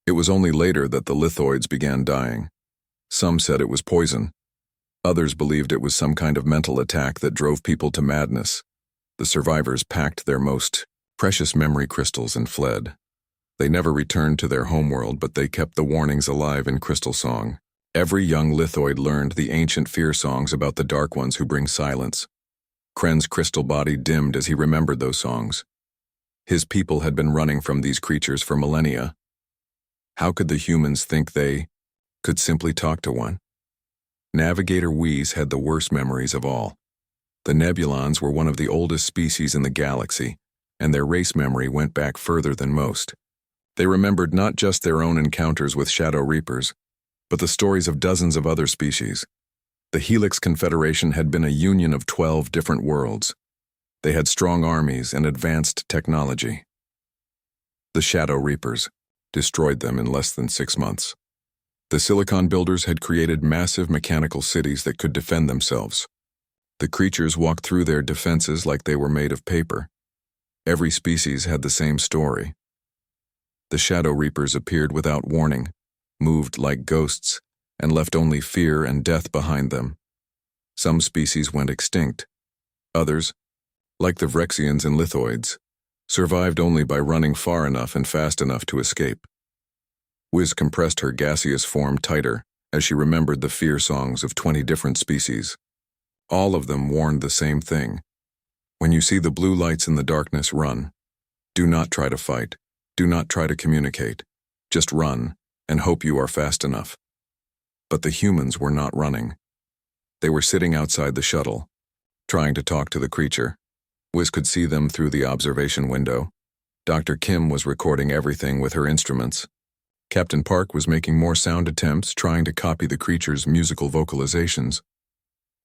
It was only later that the lithoids began dying. Some said it was poison. Others believed it was some kind of mental attack that drove people to madness. The survivors packed their most precious memory crystals and fled. They never returned to their homeworld, but they kept the warnings alive in crystal song. Every young lithoid learned the ancient fear songs about the dark ones who bring silence. Kren's crystal body dimmed as he remembered those songs. His people had been running from these creatures for millennia. How could the humans think they could simply talk to one? Navigator Whis had the worst memories of all. The Nebulons were one of the oldest species in the galaxy, and their race memory went back further than most. They remembered not just their own encounters with Shadow Reapers, but the stories of dozens of other species. The Helix Confederation had been a union of 12 different worlds. They had strong armies and advanced technology. The Shadow Reapers destroyed them in less than 6 months. The Silicon Builders had created massive mechanical cities that could defend themselves. The creatures walked through their defenses like they were made of paper. Every species had the same story. The Shadow Reapers appeared without warning, moved like ghosts, and left only fear and death behind them. Some species went extinct. Others, like the Vrexians and Lithoids, survived only by running far enough and fast enough to escape. Whis compressed her gaseous form tighter as she remembered the fear songs of 20 different species. All of them warned the same thing. When you see the blue lights in the darkness, run. Do not try to fight. Do not try to communicate. Just run and hope you are fast enough. But the humans were not running. They were sitting outside the shuttle, trying to talk to the creature. Whis could see them through the observation window. Dr. Kim was recording everything with her instruments. Captain Park was making more sound attempts, trying to copy the creature's musical vocalizations.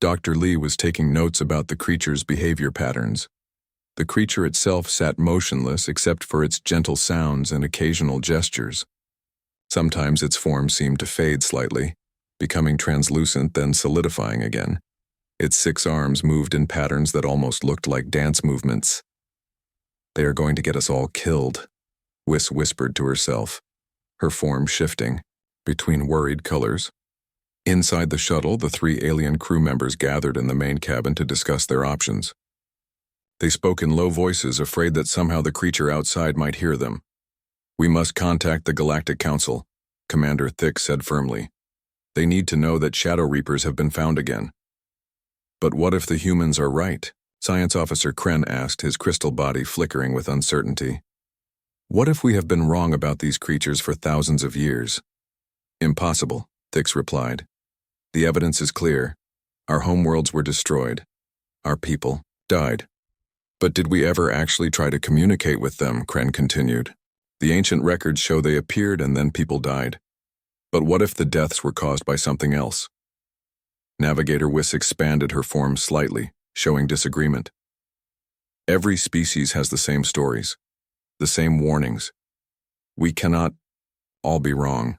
Dr. Lee was taking notes about the creature's behavior patterns. The creature itself sat motionless except for its gentle sounds and occasional gestures. Sometimes its form seemed to fade slightly, becoming translucent, then solidifying again. Its 6 arms moved in patterns that almost looked like dance movements. "They are going to get us all killed," Whis whispered to herself, her form shifting between worried colors. Inside the shuttle, the 3 alien crew members gathered in the main cabin to discuss their options. They spoke in low voices, afraid that somehow the creature outside might hear them. "We must contact the Galactic Council," Commander Thick said firmly. "They need to know that Shadow Reapers have been found again." "But what if the humans are right?" Science Officer Kren asked, his crystal body flickering with uncertainty. "What if we have been wrong about these creatures for thousands of years?" "Impossible," Thix replied. "The evidence is clear. Our homeworlds were destroyed. Our people died." "But did we ever actually try to communicate with them?" Kren continued. "The ancient records show they appeared and then people died. But what if the deaths were caused by something else?" Navigator Whis expanded her form slightly, showing disagreement. "Every species has the same stories, the same warnings. We cannot all be wrong."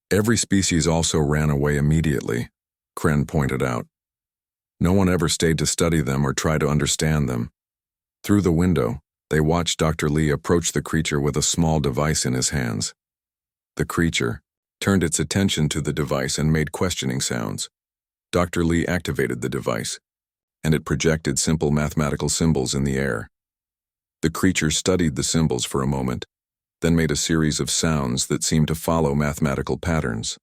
"Every species also ran away immediately," Kren pointed out. "No one ever stayed to study them or try to understand them." Through the window, they watched Dr. Lee approach the creature with a small device in his hands. The creature turned its attention to the device and made questioning sounds. Dr. Lee activated the device, and it projected simple mathematical symbols in the air. The creature studied the symbols for a moment, then made a series of sounds that seemed to follow mathematical patterns.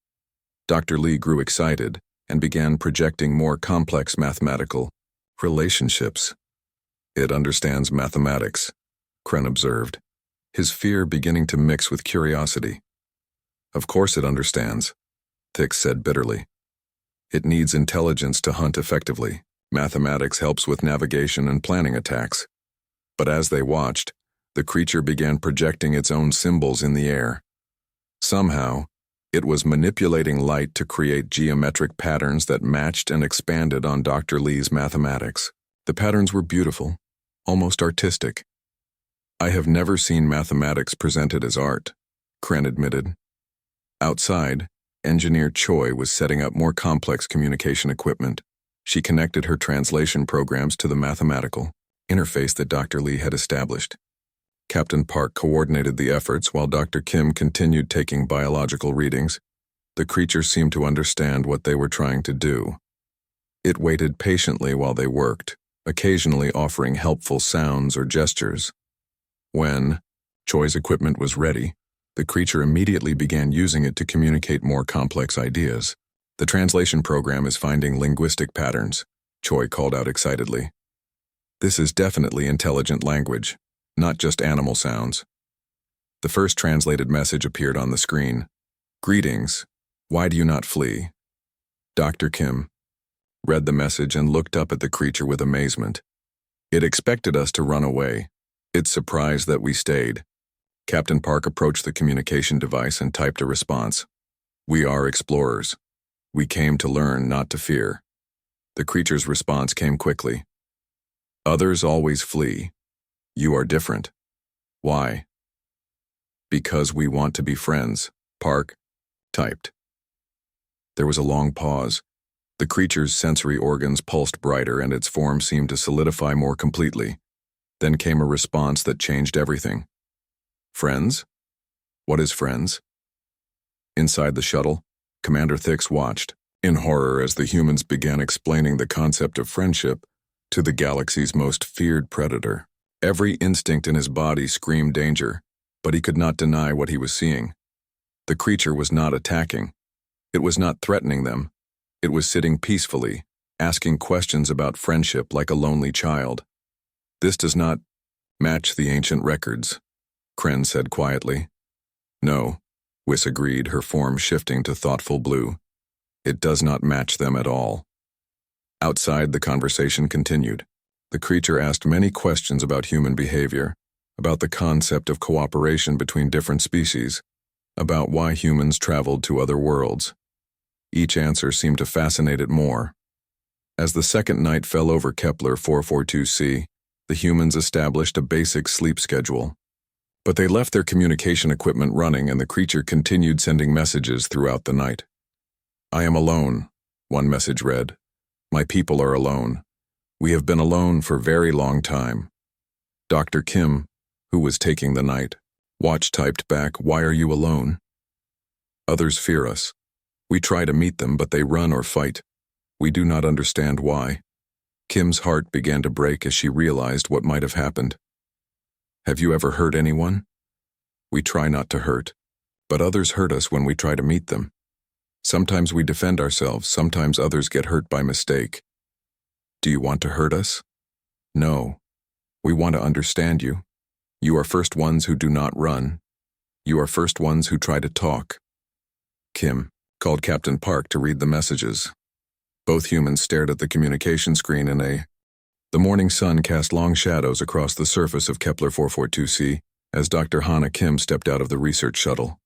Dr. Lee grew excited and began projecting more complex mathematical relationships. "It understands mathematics," Kren observed, his fear beginning to mix with curiosity. "Of course it understands," Thix said bitterly. "It needs intelligence to hunt effectively. Mathematics helps with navigation and planning attacks." But as they watched, the creature began projecting its own symbols in the air. Somehow, it was manipulating light to create geometric patterns that matched and expanded on Dr. Lee's mathematics. The patterns were beautiful, almost artistic. "I have never seen mathematics presented as art," Kren admitted. Outside, Engineer Choi was setting up more complex communication equipment. She connected her translation programs to the mathematical interface that Dr. Lee had established. Captain Park coordinated the efforts while Dr. Kim continued taking biological readings. The creature seemed to understand what they were trying to do. It waited patiently while they worked, occasionally offering helpful sounds or gestures. When Choi's equipment was ready, the creature immediately began using it to communicate more complex ideas. The translation program is finding linguistic patterns, Choi called out excitedly. This is definitely intelligent language, not just animal sounds. The first translated message appeared on the screen. Greetings. Why do you not flee? Dr. Kim read the message and looked up at the creature with amazement. It expected us to run away. It's surprised that we stayed. Captain Park approached the communication device and typed a response. We are explorers. We came to learn, not to fear. The creature's response came quickly. Others always flee. You are different. Why? Because we want to be friends, Park typed. There was a long pause. The creature's sensory organs pulsed brighter and its form seemed to solidify more completely. Then came a response that changed everything. Friends? What is friends? Inside the shuttle, Commander Thix watched, in horror as the humans began explaining the concept of friendship to the galaxy's most feared predator. Every instinct in his body screamed danger, but he could not deny what he was seeing. The creature was not attacking. It was not threatening them. It was sitting peacefully, asking questions about friendship like a lonely child. This does not match the ancient records, Kren said quietly. No, Whis agreed, her form shifting to thoughtful blue. It does not match them at all. Outside, the conversation continued. The creature asked many questions about human behavior, about the concept of cooperation between different species, about why humans traveled to other worlds. Each answer seemed to fascinate it more. As the second night fell over Kepler 442c, the humans established a basic sleep schedule. But they left their communication equipment running and the creature continued sending messages throughout the night. I am alone, one message read. My people are alone. We have been alone for a very long time. Dr. Kim, who was taking the night, watch typed back, why are you alone? Others fear us. We try to meet them, but they run or fight. We do not understand why. Kim's heart began to break as she realized what might have happened. Have you ever hurt anyone? We try not to hurt, but others hurt us when we try to meet them. Sometimes we defend ourselves, sometimes others get hurt by mistake. Do you want to hurt us? No. We want to understand you. You are first ones who do not run. You are first ones who try to talk. Kim called Captain Park to read the messages. Both humans stared at the communication screen The morning sun cast long shadows across the surface of Kepler 442c as Dr. Hana Kim stepped out of the research shuttle.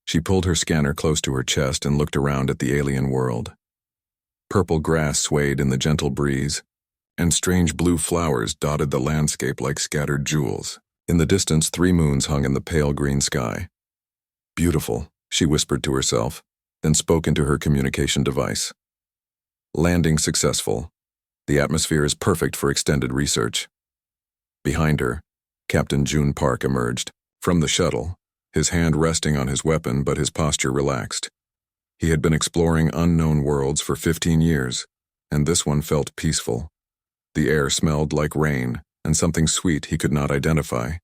She pulled her scanner close to her chest and looked around at the alien world. Purple grass swayed in the gentle breeze, and strange blue flowers dotted the landscape like scattered jewels. In the distance, 3 moons hung in the pale green sky. Beautiful, she whispered to herself, then spoke into her communication device. Landing successful. The atmosphere is perfect for extended research. Behind her, Captain June Park emerged from the shuttle, his hand resting on his weapon but his posture relaxed. He had been exploring unknown worlds for 15 years, and this one felt peaceful. The air smelled like rain, and something sweet he could not identify.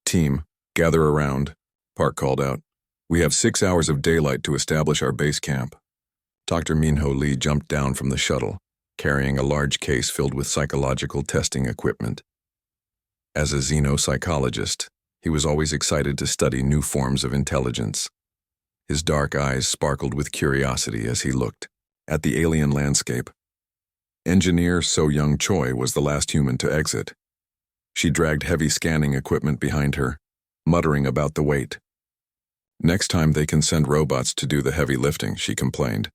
Team, gather around, Park called out. We have 6 hours of daylight to establish our base camp. Dr. Minho Lee jumped down from the shuttle, carrying a large case filled with psychological testing equipment. As a xenopsychologist, he was always excited to study new forms of intelligence. His dark eyes sparkled with curiosity as he looked at the alien landscape. Engineer So-Young Choi was the last human to exit. She dragged heavy scanning equipment behind her, muttering about the weight. Next time they can send robots to do the heavy lifting, she complained,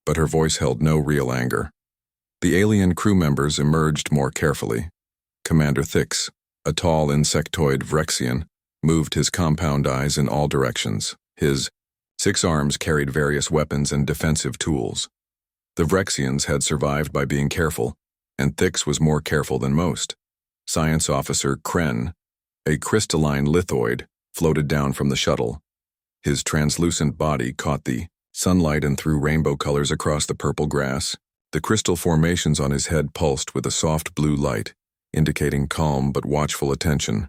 but her voice held no real anger. The alien crew members emerged more carefully. Commander Thix, a tall insectoid Vrexian, moved his compound eyes in all directions. His 6 arms carried various weapons and defensive tools. The Vrexians had survived by being careful, and Thix was more careful than most. Science Officer Kren, a crystalline lithoid, floated down from the shuttle. His translucent body caught the sunlight and threw rainbow colors across the purple grass. The crystal formations on his head pulsed with a soft blue light, indicating calm but watchful attention.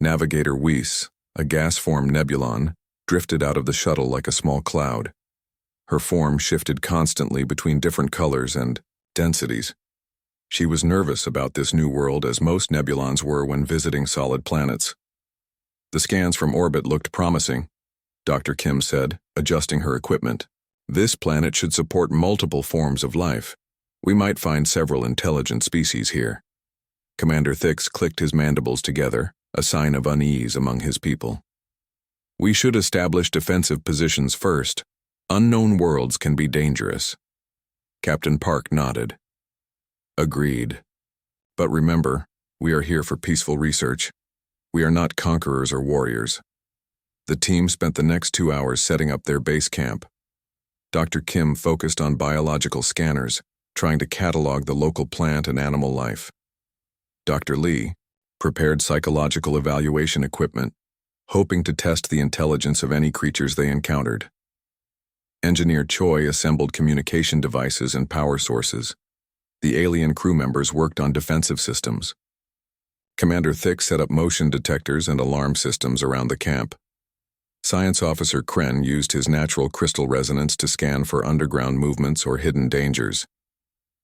Navigator Weiss, a gas-form nebulon, drifted out of the shuttle like a small cloud. Her form shifted constantly between different colors and densities. She was nervous about this new world, as most nebulons were when visiting solid planets. The scans from orbit looked promising, Dr. Kim said, adjusting her equipment. This planet should support multiple forms of life. We might find several intelligent species here. Commander Thix clicked his mandibles together, a sign of unease among his people. We should establish defensive positions first. Unknown worlds can be dangerous. Captain Park nodded. Agreed. But remember, we are here for peaceful research. We are not conquerors or warriors. The team spent the next 2 hours setting up their base camp. Dr. Kim focused on biological scanners, trying to catalog the local plant and animal life. Dr. Lee prepared psychological evaluation equipment, hoping to test the intelligence of any creatures they encountered. Engineer Choi assembled communication devices and power sources. The alien crew members worked on defensive systems. Commander Thix set up motion detectors and alarm systems around the camp. Science Officer Kren used his natural crystal resonance to scan for underground movements or hidden dangers.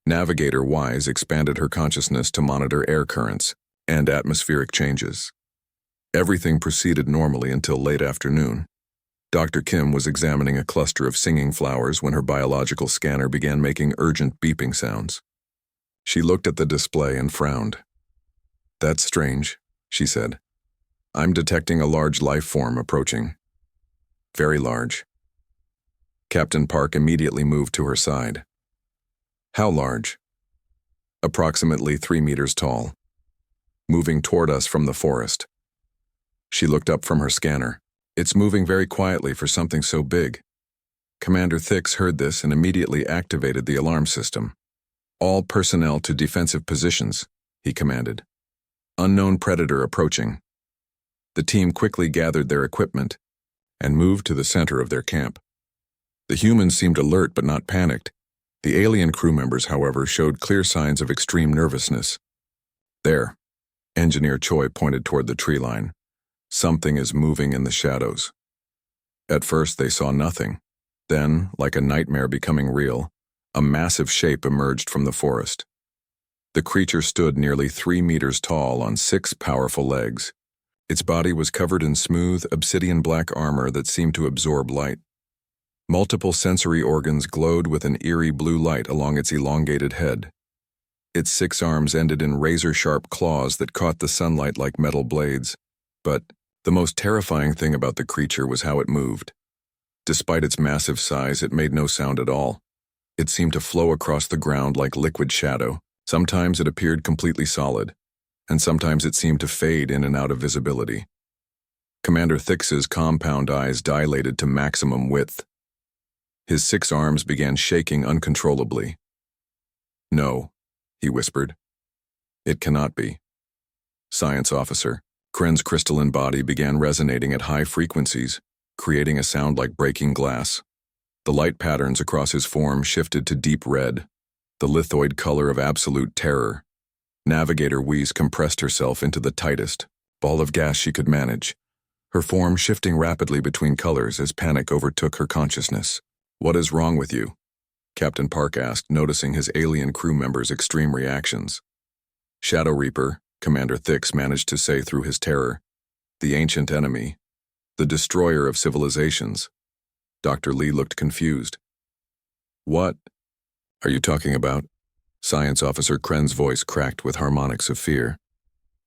Navigator Wise expanded her consciousness to monitor air currents and atmospheric changes. Everything proceeded normally until late afternoon. Dr. Kim was examining a cluster of singing flowers when her biological scanner began making urgent beeping sounds. She looked at the display and frowned. "That's strange," she said. "I'm detecting a large life form approaching. Very large." Captain Park immediately moved to her side. "How large?" "Approximately 3 meters tall. Moving toward us from the forest." She looked up from her scanner. "It's moving very quietly for something so big." Commander Thix heard this and immediately activated the alarm system. "All personnel to defensive positions," he commanded. "Unknown predator approaching." The team quickly gathered their equipment and moved to the center of their camp. The humans seemed alert but not panicked. The alien crew members, however, showed clear signs of extreme nervousness. "There," Engineer Choi pointed toward the tree line. "Something is moving in the shadows." At first they saw nothing. Then, like a nightmare becoming real, a massive shape emerged from the forest. The creature stood nearly 3 meters tall on 6 powerful legs. Its body was covered in smooth, obsidian black armor that seemed to absorb light. Multiple sensory organs glowed with an eerie blue light along its elongated head. Its 6 arms ended in razor-sharp claws that caught the sunlight like metal blades. But the most terrifying thing about the creature was how it moved. Despite its massive size, it made no sound at all. It seemed to flow across the ground like liquid shadow. Sometimes it appeared completely solid, and sometimes it seemed to fade in and out of visibility. Commander Thix's compound eyes dilated to maximum width. His 6 arms began shaking uncontrollably. "No," he whispered. "It cannot be." Science Officer Kren's crystalline body began resonating at high frequencies, creating a sound like breaking glass. The light patterns across his form shifted to deep red, the lithoid color of absolute terror. Navigator Weiss compressed herself into the tightest ball of gas she could manage, her form shifting rapidly between colors as panic overtook her consciousness. "What is wrong with you?" Captain Park asked, noticing his alien crew members' extreme reactions. "Shadow Reaper," Commander Thix managed to say through his terror. "The ancient enemy. The destroyer of civilizations." Dr. Lee looked confused. "What are you talking about?" Science Officer Kren's voice cracked with harmonics of fear.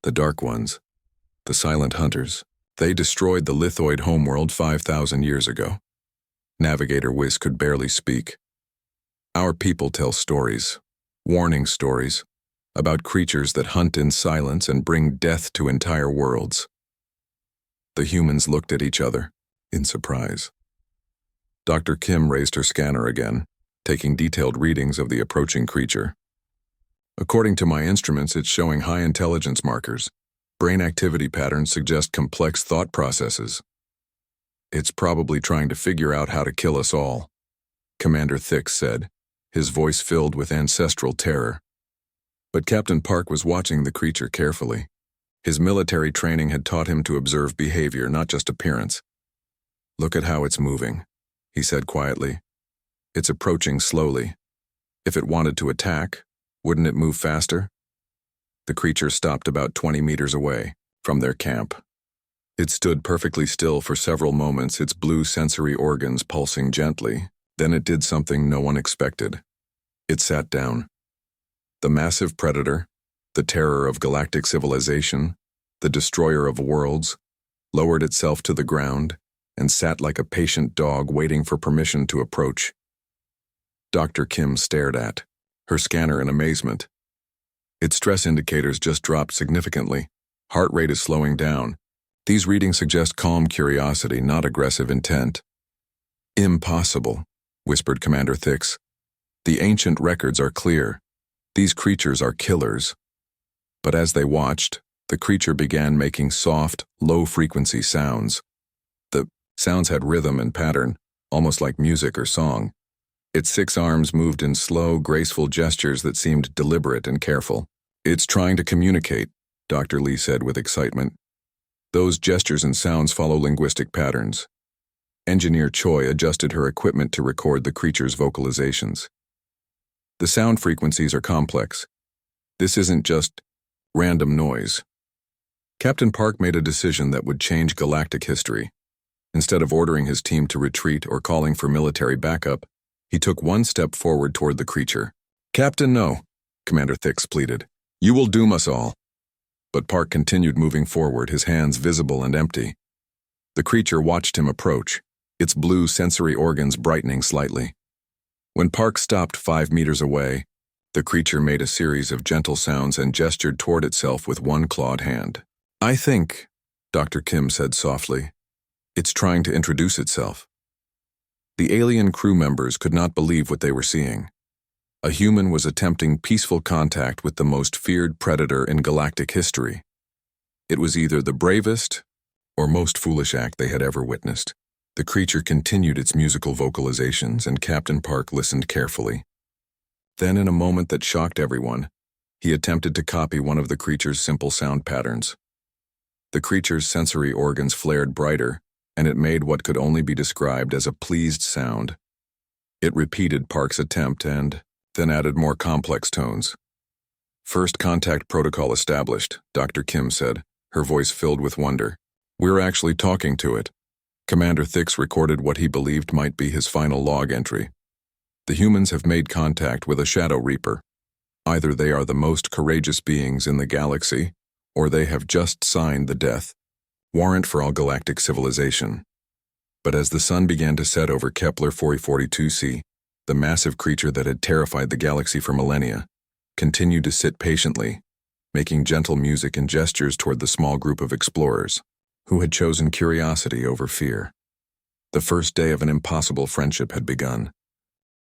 "The Dark Ones. The Silent Hunters. They destroyed the lithoid homeworld 5,000 years ago." Navigator Weiss could barely speak. "Our people tell stories, warning stories, about creatures that hunt in silence and bring death to entire worlds." The humans looked at each other, in surprise. Dr. Kim raised her scanner again, taking detailed readings of the approaching creature. "According to my instruments, it's showing high intelligence markers. Brain activity patterns suggest complex thought processes. It's probably trying to figure out how to kill us all," Commander Thix said, his voice filled with ancestral terror. But Captain Park was watching the creature carefully. His military training had taught him to observe behavior, not just appearance. "Look at how it's moving," he said quietly. "It's approaching slowly. If it wanted to attack, wouldn't it move faster?" The creature stopped about 20 meters away from their camp. It stood perfectly still for several moments, its blue sensory organs pulsing gently. Then it did something no one expected. It sat down. The massive predator, the terror of galactic civilization, the destroyer of worlds, lowered itself to the ground and sat like a patient dog waiting for permission to approach. Dr. Kim stared at her scanner in amazement. Its stress indicators just dropped significantly. Heart rate is slowing down. These readings suggest calm curiosity, not aggressive intent. "Impossible," whispered Commander Thix. "The ancient records are clear. These creatures are killers." But as they watched, the creature began making soft, low-frequency sounds. The sounds had rhythm and pattern, almost like music or song. Its 6 arms moved in slow, graceful gestures that seemed deliberate and careful. "It's trying to communicate," Dr. Lee said with excitement. "Those gestures and sounds follow linguistic patterns." Engineer Choi adjusted her equipment to record the creature's vocalizations. "The sound frequencies are complex. This isn't just random noise." Captain Park made a decision that would change galactic history. Instead of ordering his team to retreat or calling for military backup, he took one step forward toward the creature. "Captain, no," Commander Thix pleaded. "You will doom us all." But Park continued moving forward, his hands visible and empty. The creature watched him approach, its blue sensory organs brightening slightly. When Park stopped 5 meters away, the creature made a series of gentle sounds and gestured toward itself with one clawed hand. "I think," Dr. Kim said softly, "it's trying to introduce itself." The alien crew members could not believe what they were seeing. A human was attempting peaceful contact with the most feared predator in galactic history. It was either the bravest or most foolish act they had ever witnessed. The creature continued its musical vocalizations, and Captain Park listened carefully. Then, in a moment that shocked everyone, he attempted to copy one of the creature's simple sound patterns. The creature's sensory organs flared brighter, and it made what could only be described as a pleased sound. It repeated Park's attempt and then added more complex tones. "First contact protocol established," Dr. Kim said, her voice filled with wonder. "We're actually talking to it." Commander Thix recorded what he believed might be his final log entry. "The humans have made contact with a Shadow Reaper. Either they are the most courageous beings in the galaxy, or they have just signed the death warrant for all galactic civilization." But as the sun began to set over Kepler 442c, the massive creature that had terrified the galaxy for millennia continued to sit patiently, making gentle music and gestures toward the small group of explorers who had chosen curiosity over fear. The first day of an impossible friendship had begun.